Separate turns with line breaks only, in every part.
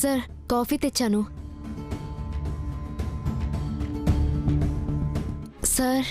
Sir coffee తెచ్చాను sir.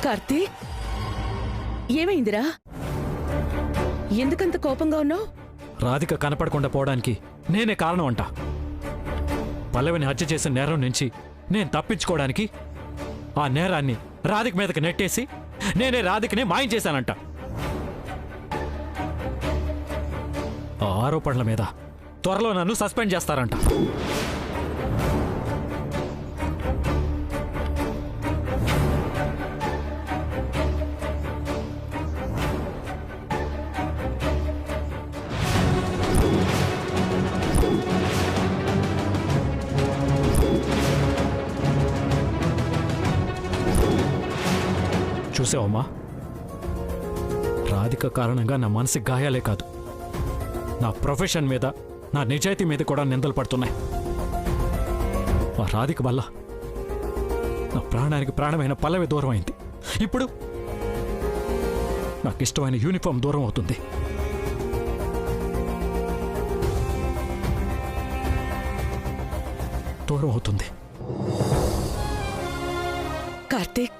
Karthik, ఏమైందిరా? ఎందుకంత కోపంగా ఉన్నావు?
రాధిక కనపడకుండా పోవడానికి నేనే కారణం అంట. పల్లవిని హత్య చేసిన నేరం నుంచి నేను తప్పించుకోవడానికి ఆ నేరాన్ని రాధిక మీదకి నెట్టేసి నేనే రాధికని మాయం చేశానంట. ఆ ఆరోపణల మీద త్వరలో నన్ను సస్పెండ్ చేస్తారంట. చూసావమ్మా, రాధిక కారణంగా నా మనసుకి గాయాలే కాదు, నా ప్రొఫెషన్ మీద, నా నిజాయితీ మీద కూడా నిందలు పడుతున్నాయి. ఆ రాధిక వల్ల నా ప్రాణానికి ప్రాణమైన పల్లవి దూరం అయింది. ఇప్పుడు నాకు ఇష్టమైన యూనిఫామ్ దూరం అవుతుంది. దూరం అవుతుంది.
కార్తీక్,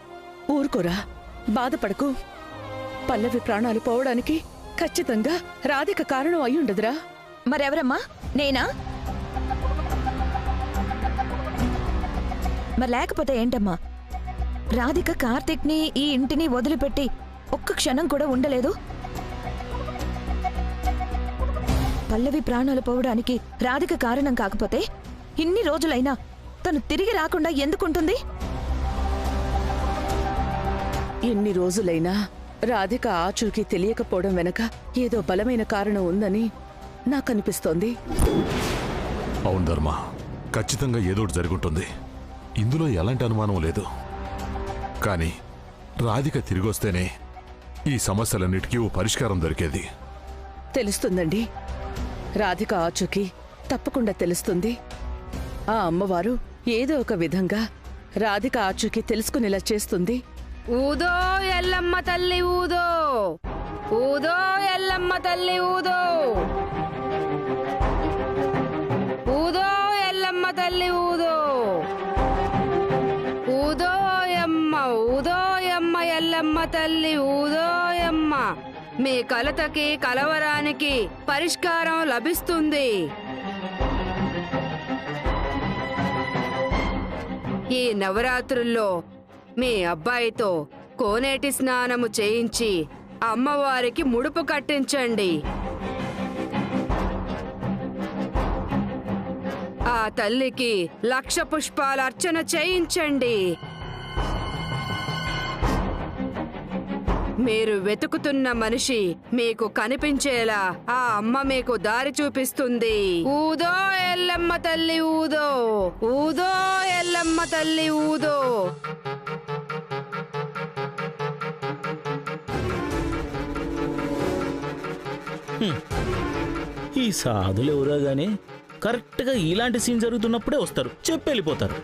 ఊరుకోరా, బాధపడకు. పల్లవి ప్రాణాలు పోవడానికి ఖచ్చితంగా రాధిక కారణం అయ్యుండదురా.
మరెవరమ్మా? నేనా? మరి లేకపోతే ఏంటమ్మా? రాధిక కార్తీక్ని, ఈ ఇంటిని వదిలిపెట్టి ఒక్క క్షణం కూడా ఉండలేదు. పల్లవి ప్రాణాలు పోవడానికి రాధిక కారణం కాకపోతే ఇన్ని రోజులైనా తను తిరిగి రాకుండా ఎందుకుంటుంది?
ఎన్ని రోజులైనా రాధిక ఆచూకీ తెలియకపోవడం వెనక ఏదో బలమైన కారణం ఉందని నాకనిపిస్తోంది.
అవును ధర్మ, ఖచ్చితంగా ఏదోటి జరుగుంటుంది. ఇందులో ఎలాంటి అనుమానం లేదు. కానీ రాధిక తిరిగొస్తేనే ఈ సమస్యలన్నిటికీ ఓ పరిష్కారం దొరికేది.
తెలుస్తుందండి, రాధిక ఆచూకీ తప్పకుండా తెలుస్తుంది. ఆ అమ్మవారు ఏదో ఒక విధంగా రాధిక ఆచూకీ తెలుసుకునేలా చేస్తుంది.
ఊదో ఎల్లమ్మ తల్లి ఊదో, ఊదో ఎల్లమ్మ తల్లి ఊదో, ఊదో ఎల్లమ్మ తల్లి ఊదో, ఊదోయమ్మ ఊదోయమ్మ ఎల్లమ్మ తల్లి ఊదోయమ్మ. మీ కలతకి కలవరానికి పరిష్కారం లభిస్తుంది. ఈ నవరాత్రుల్లో మీ అబ్బాయితో కోనేటి స్నానము చేయించి అమ్మవారికి ముడుపు కట్టించండి. ఆ తల్లికి 1,00,000 పుష్పాల అర్చన చేయించండి. మీరు వెతుకుతున్న మనిషి మీకు కనిపించేలా ఆ అమ్మ మీకు దారి చూపిస్తుంది. ఊదో ఎల్లమ్మ తల్లి ఊదో, ఊదో ఎల్లమ్మ తల్లి ఊదో.
ఈ సాధులు ఎవరో గానీ కరెక్ట్గా ఇలాంటి సీన్ జరుగుతున్నప్పుడే వస్తారు, చెప్పెళ్ళిపోతారు.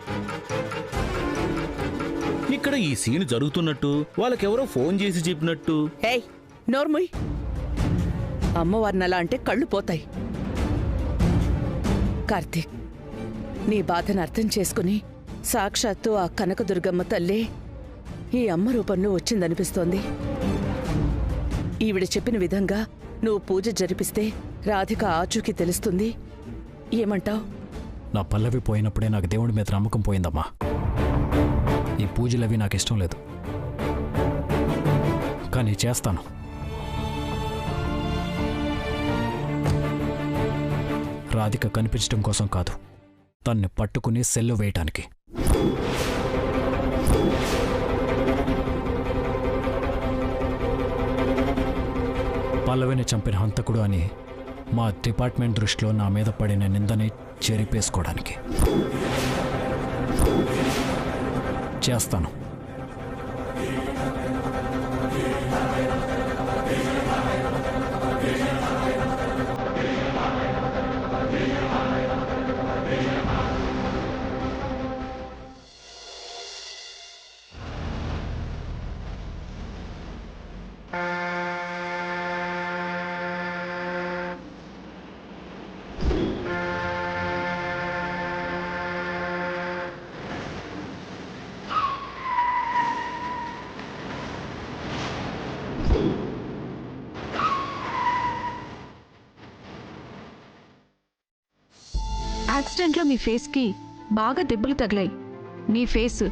ఇక్కడ ఈ సీన్ జరుగుతున్నట్టు వాళ్ళకెవరో ఫోన్ చేసి చెప్పినట్టు.
ఏయ్ నోర్ముయ్, అమ్మవారిని అలా అంటే కళ్ళు పోతాయి. కార్తీక్, నీ బాధను అర్థం చేసుకుని సాక్షాత్తు ఆ కనకదుర్గమ్మ తల్లే ఈ అమ్మ రూపంలో వచ్చిందనిపిస్తోంది. ఈవిడ చెప్పిన విధంగా నువ్వు పూజ జరిపిస్తే రాధిక ఆచూకీ తెలుస్తుంది. ఏమంటావ్?
నా పల్లవి పోయినప్పుడే నాకు దేవుడి మీద నమ్మకం పోయిందమ్మా. ఈ పూజలవి నాకు ఇష్టం లేదు, కానీ చేస్తాను. రాధిక కనిపించడం కోసం కాదు, తన్ని పట్టుకుని సెల్లు వేయటానికి. పల్లవిని చంపిన హంతకుడు అని మా డిపార్ట్మెంట్ దృష్టిలో నా మీద పడిన నిందని చెరిపేసుకోవడానికి చేస్తాను.
యాక్సిడెంట్లో మీ ఫేస్కి బాగా దెబ్బలు తగిలాయి. మీ ఫేస్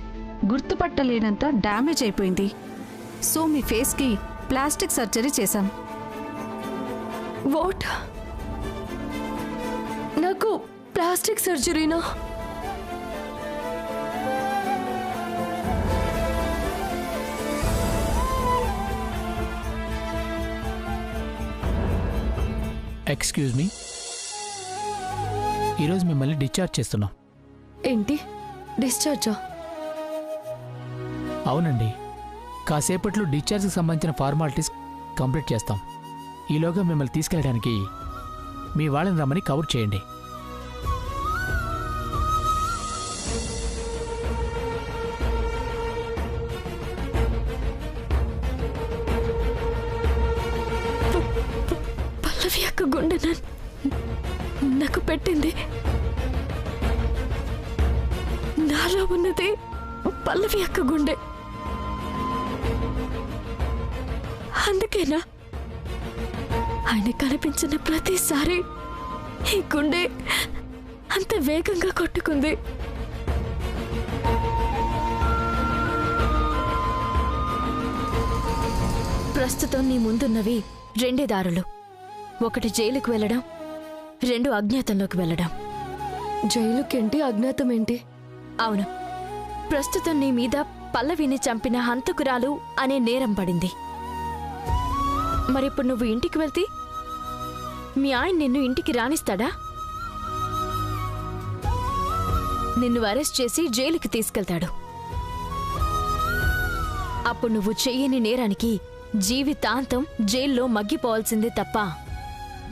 గుర్తుపట్టలేనంత డ్యామేజ్ అయిపోయింది. సో మీ ఫేస్కి ప్లాస్టిక్ సర్జరీ చేశాం.
వాట్? నాకు ప్లాస్టిక్ సర్జరీనా?
ఎక్స్క్యూజ్ మీ, ఈరోజు మిమ్మల్ని డిశ్చార్జ్ చేస్తున్నాం.
ఏంటి డిశ్చార్జా?
అవునండి, కాసేపట్లో డిశ్చార్జ్కి సంబంధించిన ఫార్మాలిటీస్ కంప్లీట్ చేస్తాం. ఈలోగా మిమ్మల్ని తీసుకెళ్ళడానికి మీ వాళ్ళని రమ్మని కవర్ చేయండి.
పల్లవి యొక్క గుండె నాకు పెట్టింది. నాలో ఉన్నది పల్లవి యొక్క గుండె. అందుకేనా ఆయన కనిపించిన ప్రతిసారి ఈ గుండె అంత వేగంగా కొట్టుకుంది? ప్రస్తుతం నీ ముందున్నవి రెండే దారులు. ఒకటి జైలుకు వెళ్ళడం, రెండు అజ్ఞాతంలోకి వెళ్ళడం. జైలుకేంటి, అజ్ఞాతం ఏంటి? అవును, ప్రస్తుతం నీ మీద పల్లవిని చంపిన హంతకురాలు అనే నేరం పడింది. మరిప్పుడు నువ్వు ఇంటికి వెళ్తే మీ ఆయన నిన్ను ఇంటికి రానిస్తాడా? నిన్ను అరెస్ట్ చేసి జైలుకి తీసుకెళ్తాడు. అప్పుడు నువ్వు చెయ్యని నేరానికి జీవితాంతం జైల్లో మగ్గిపోవాల్సిందే తప్ప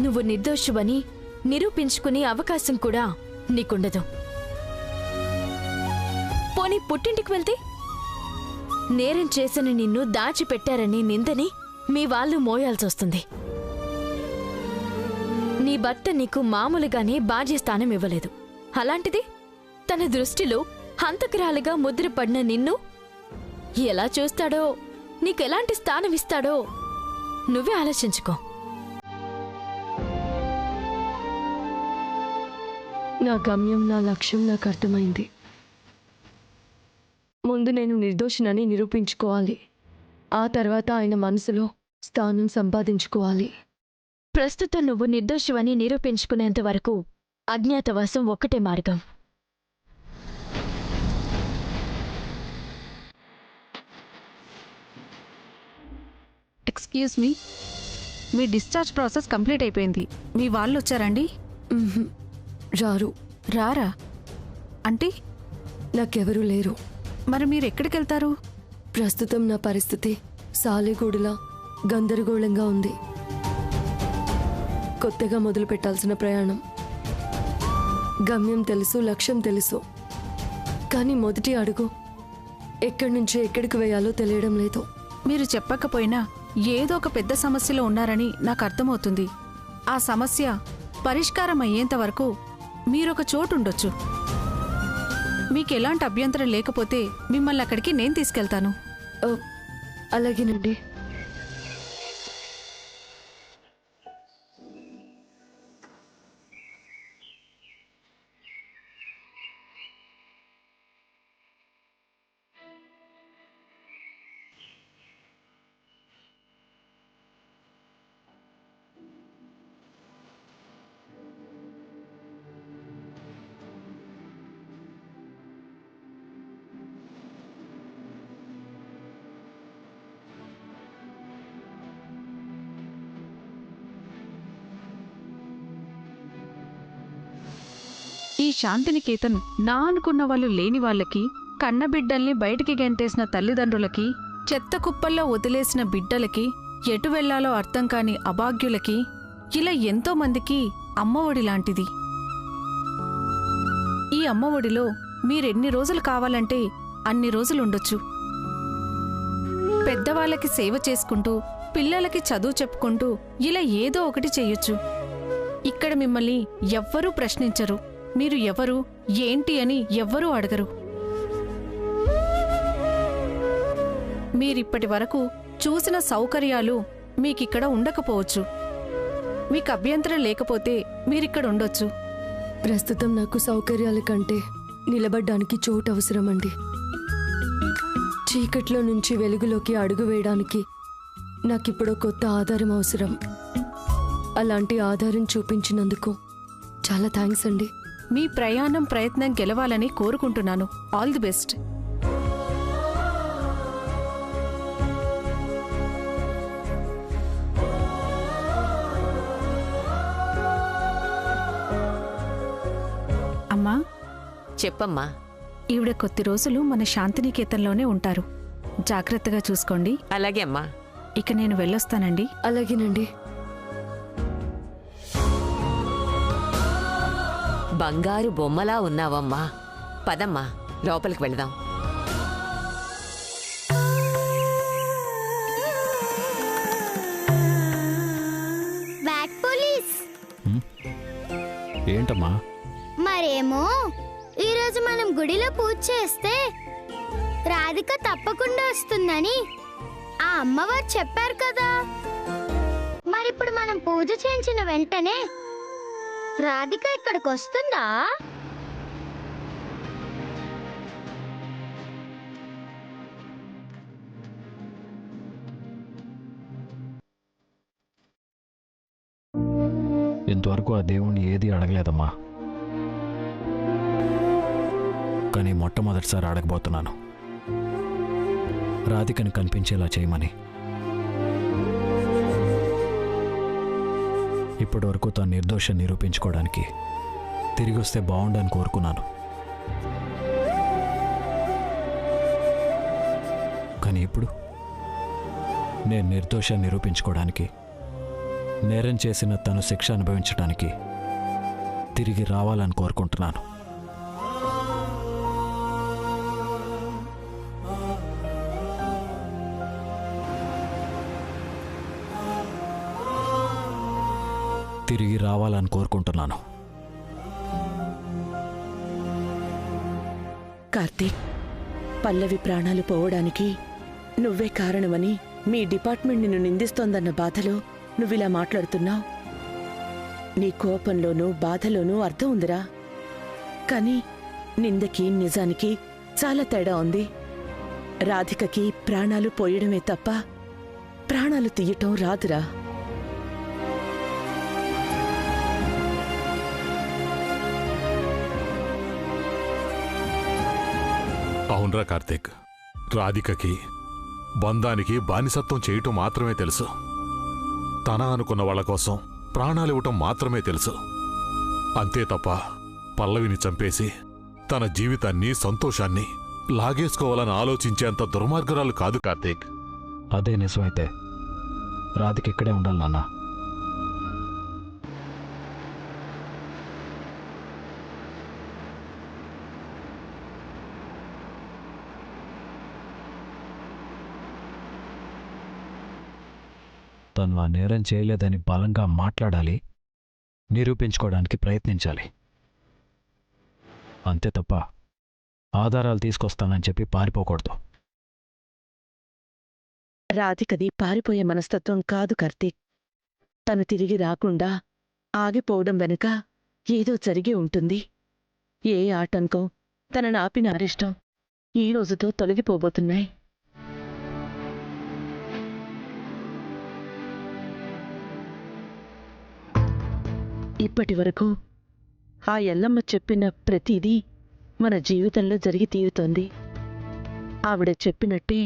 నువ్వు నిర్దోషువని నిరూపించుకునే అవకాశం కూడా నీకుండదు. పోనీ పుట్టింటికి వెళ్తే నేరం చేసిన నిన్ను దాచిపెట్టారని నిందని మీ వాళ్ళు మోయాల్సొస్తుంది. నీ భర్త నీకు మామూలుగానే బాధ్యస్థానం ఇవ్వలేదు. అలాంటిది తన దృష్టిలో హంతకురాలుగా ముద్రపడిన నిన్ను ఎలా చూస్తాడో, నీకెలాంటి స్థానం ఇస్తాడో నువ్వే ఆలోచించుకో.
నా గమ్యం, నా లక్ష్యం నాకు అర్థమైంది. ముందు నేను నిర్దోషినని నిరూపించుకోవాలి. ఆ తర్వాత ఆయన మనసులో స్థానం సంపాదించుకోవాలి.
ప్రస్తుతం నువ్వు నిర్దోషివని నిరూపించుకునేంత వరకు అజ్ఞాతవాసం ఒక్కటే మార్గం.
ఎక్స్క్యూజ్ మీ, మీ డిశ్చార్జ్ ప్రాసెస్ కంప్లీట్ అయిపోయింది. మీ వాళ్ళు వచ్చారండి?
రారు.
రారా అంటే?
నాకెవరూ లేరు.
మరి మీరు ఎక్కడికి వెళ్తారు?
ప్రస్తుతం నా పరిస్థితి సాలెగూడులా గందరగోళంగా ఉంది. కొత్తగా మొదలు పెట్టాల్సిన ప్రయాణం. గమ్యం తెలుసు, లక్ష్యం తెలుసు, కానీ మొదటి అడుగు ఎక్కడి నుంచి ఎక్కడికి వేయాలో తెలియడం లేదు.
మీరు చెప్పకపోయినా ఏదో ఒక పెద్ద సమస్యలో ఉన్నారని నాకు అర్థమవుతుంది. ఆ సమస్య పరిష్కారం అయ్యేంత వరకు మీరొక చోటు ఉండొచ్చు. మీకు ఎలాంటి అభ్యంతరం లేకపోతే మిమ్మల్ని అక్కడికి నేను తీసుకెళ్తాను.
అలాగేనండి.
శాంతినికేతన్ నా అనుకున్న వాళ్ళు లేని వాళ్ళకి, కన్నబిడ్డల్ని బయటికి గెంటేసిన తల్లిదండ్రులకి, చెత్త కుప్పల్లో వదిలేసిన బిడ్డలకి, ఎటు వెళ్లాలో అర్థం కాని అభాగ్యులకి, ఇలా ఎంతో మందికి అమ్మఒడి లాంటిది. ఈ అమ్మఒడిలో మీరెన్ని రోజులు కావాలంటే అన్ని రోజులుండొచ్చు. పెద్దవాళ్ళకి సేవ చేసుకుంటూ, పిల్లలకి చదువు చెప్పుకుంటూ ఇలా ఏదో ఒకటి చెయ్యొచ్చు. ఇక్కడ మిమ్మల్ని ఎవ్వరూ ప్రశ్నించరు. మీరు ఎవరు, ఏంటి అని ఎవ్వరూ అడగరు. మీరిప్పటి వరకు చూసిన సౌకర్యాలు మీకిక్కడ ఉండకపోవచ్చు. మీకు అభ్యంతరం లేకపోతే మీరిక్కడ ఉండొచ్చు.
ప్రస్తుతం నాకు సౌకర్యాల కంటే నిలబడ్డానికి చోటు అవసరమండి. చీకట్లో నుంచి వెలుగులోకి అడుగు వేయడానికి నాకిప్పుడు కొత్త ఆధారం అవసరం. అలాంటి ఆధారం చూపించినందుకు చాలా థ్యాంక్స్ అండి.
మీ ప్రయత్నం గెలవాలని కోరుకుంటున్నాను. All the best. అమ్మా,
చెప్పమ్మా.
ఈవిడ కొద్ది రోజులు మన శాంతినికేతన్లోనే ఉంటారు. జాగ్రత్తగా చూసుకోండి.
అలాగే అమ్మా.
ఇక నేను వెళ్ళొస్తానండి.
అలాగేనండి.
బంగారు బొమ్మలా ఉన్నావమ్మా. పదమ్మా, లోపలికి వెళదాం.
Bad police.
ఏంటమ్మా?
మరేమో ఈరోజు మనం గుడిలో పూజ చేస్తే రాధిక తప్పకుండా వస్తుందని ఆ అమ్మవారు చెప్పారు కదా. మరిప్పుడు మనం పూజ చేయించిన వెంటనే రాధిక ఇక్కడికి వస్తుందా?
ఇంతవరకు ఆ దేవుణ్ణి ఏది అడగలేదమ్మా. కానీ మొట్టమొదటిసారి అడగబోతున్నాను, రాధికని కనిపించేలా చేయమని. ఇప్పటి వరకు తన నిర్దోషం నిరూపించుకోవడానికి తిరిగి వస్తే బాగుండని కోరుకున్నాను. కానీ ఇప్పుడు నేను నిర్దోషం నిరూపించుకోవడానికి, నేరం చేసిన తను శిక్ష అనుభవించడానికి తిరిగి రావాలని కోరుకుంటున్నాను. తిరిగి రావాలని కోరుకుంటున్నాను.
కార్తీక్, పల్లవి ప్రాణాలు పోవడానికి నువ్వే కారణమని మీ డిపార్ట్మెంట్ నిన్ను నిందిస్తోందన్న బాధలో నువ్విలా మాట్లాడుతున్నావు. నీ కోపంలోనూ బాధలోనూ అర్థం ఉందిరా. కానీ నిందకి నిజానికి చాలా తేడా ఉంది. రాధికకి ప్రాణాలు పోయడమే తప్ప ప్రాణాలు తీయటం రాదురా.
అవునరా కార్తీక్, రాధికకి బంధానికి బానిసత్వం చేయటం మాత్రమే తెలుసు. తన అనుకున్న వాళ్ళ కోసం ప్రాణాలివ్వటం మాత్రమే తెలుసు. అంతే తప్ప పల్లవిని చంపేసి తన జీవితాన్ని, సంతోషాన్ని లాగేసుకోవాలని ఆలోచించేంత దుర్మార్గురాలు కాదు కార్తీక్.
అదే నిజమైతే రాధిక ఇక్కడే ఉండాలి నాన్న. తను ఆ నేరం చేయలేదని బలంగా మాట్లాడాలి, నిరూపించుకోవడానికి ప్రయత్నించాలి. అంతే తప్ప ఆధారాలు తీసుకొస్తానని చెప్పి పారిపోకూడదు.
రాధికది పారిపోయే మనస్తత్వం కాదు కార్తీక్. తను తిరిగి రాకుండా ఆగిపోవడం వెనుక ఏదో జరిగి ఉంటుంది. ఏ ఆటంకం తనను ఆపిన అరిష్టం ఈ రోజుతో తొలగిపోబోతున్నాయి. ఇప్పటి వరకు ఆ ఎల్లమ్మ చెప్పిన ప్రతిదీ మన జీవితంలో జరిగి తీరుతోంది. ఆవిడ చెప్పినట్టే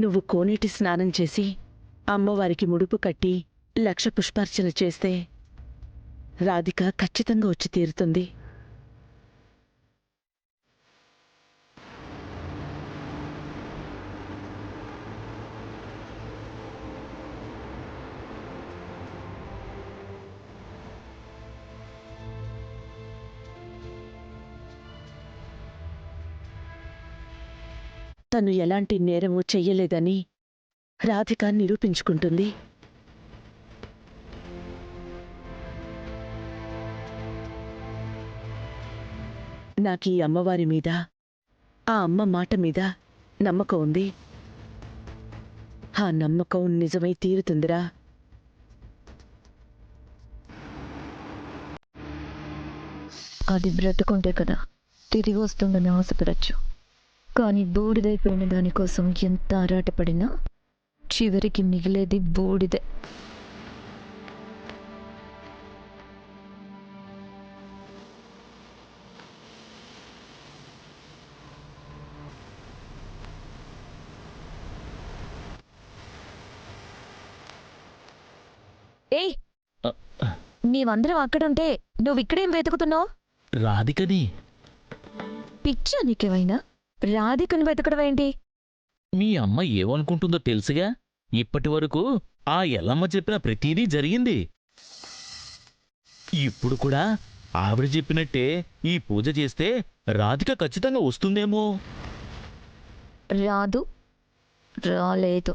నువ్వు కోనేటి స్నానం చేసి అమ్మవారికి ముడుపు కట్టి 1,00,000 పుష్పార్చన చేస్తే రాధిక ఖచ్చితంగా వచ్చి తీరుతుంది. తను ఎలాంటి నేరమూ చెయ్యలేదని రాధిక నిరూపించుకుంటుంది. నాకీ అమ్మవారి మీద, ఆ అమ్మ మాట మీద నమ్మకం ఉంది. ఆ నమ్మకం నిజమై తీరుతుందిరా.
అది బ్రతుకుంటే కదా తిరిగి వస్తుందని ఆశపడచ్చు. కానీ బూడిదైపోయిన దానికోసం ఎంత ఆరాటపడినా చివరికి మిగిలేది బూడిదే. ఏయ్, నీవందరం అక్కడుంటే నువ్విక్కడేం వెతుకుతున్నావు?
రాధికని.
పిచ్చా నీకేమైనా? రాధికను వెతకడం ఏంటి?
మీ అమ్మ ఏమనుకుంటుందో తెలుసుగా. ఇప్పటి వరకు ఆ ఎల్లమ్మ చెప్పిన ప్రతిదీ జరిగింది. ఇప్పుడు కూడా ఆవిడ చెప్పినట్టే ఈ పూజ చేస్తే రాధిక ఖచ్చితంగా వస్తుందేమో.
రాదు, రాలేదు.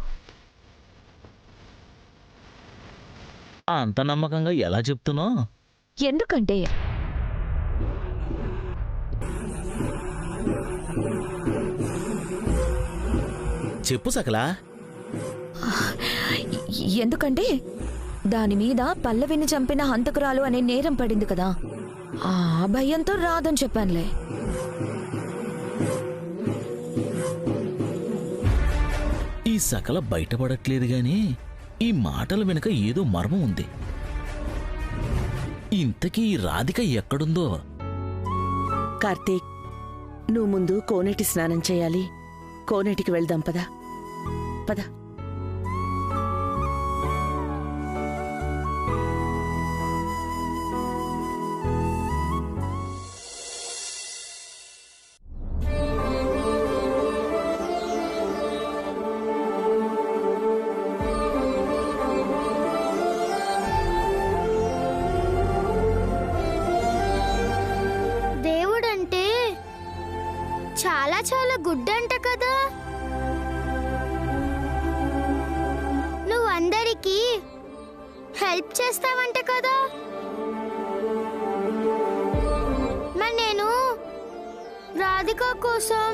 అంత నమ్మకంగా ఎలా చెప్తున్నావు?
ఎందుకంటే
చెప్పు సకలా.
ఎందుకంటే దాని మీద పల్లవిని చంపిన హంతకురాలు అనే నేరం పడింది కదా, ఆ భయంతో రాదని చెప్పానులే.
ఈ సకల బయటపడట్లేదు గాని ఈ మాటల వెనుక ఏదో మర్మం ఉంది. ఇంతకీ ఈ రాధిక ఎక్కడుందో?
కార్తీక్, నువ్వు ముందు కోనేటి స్నానం చేయాలి. కోనేటికి వెళ్దాం పద. పద.
దేవుడంటే చాలా చాలా గుడ్ అంట కదా. నువ్వు అందరికీ హెల్ప్ చేస్తావంట కదా. మరి నేను రాధిక కోసం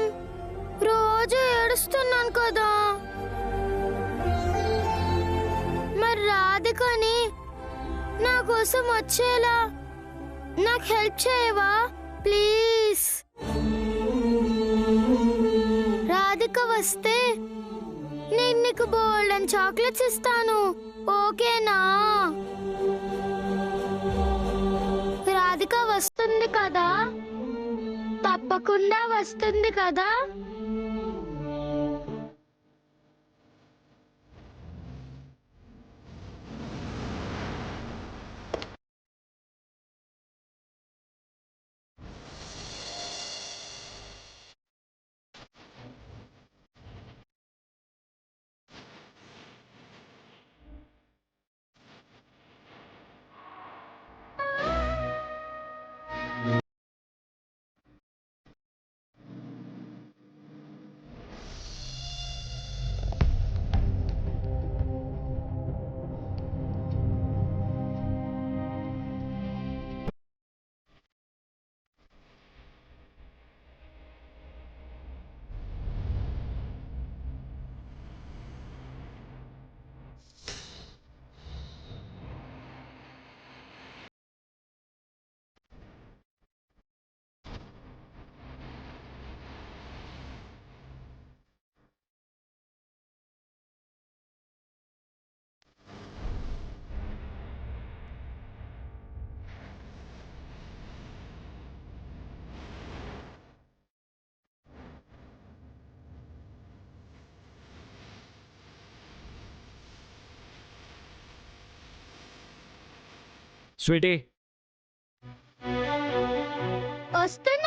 రోజు ఏడుస్తున్నాను కదా. మరి రాధికని నా కోసం వచ్చేలా నాకు హెల్ప్ చేయవా ప్లీజ్? రాధిక వస్తే నేను నీకు బోల్డెన్ చాక్లెట్స్ ఇస్తాను, ఓకేనా? రాధిక వస్తుంది కదా, తప్పకుండా వస్తుంది కదా.
స్వీటీ,
వస్తున్నా.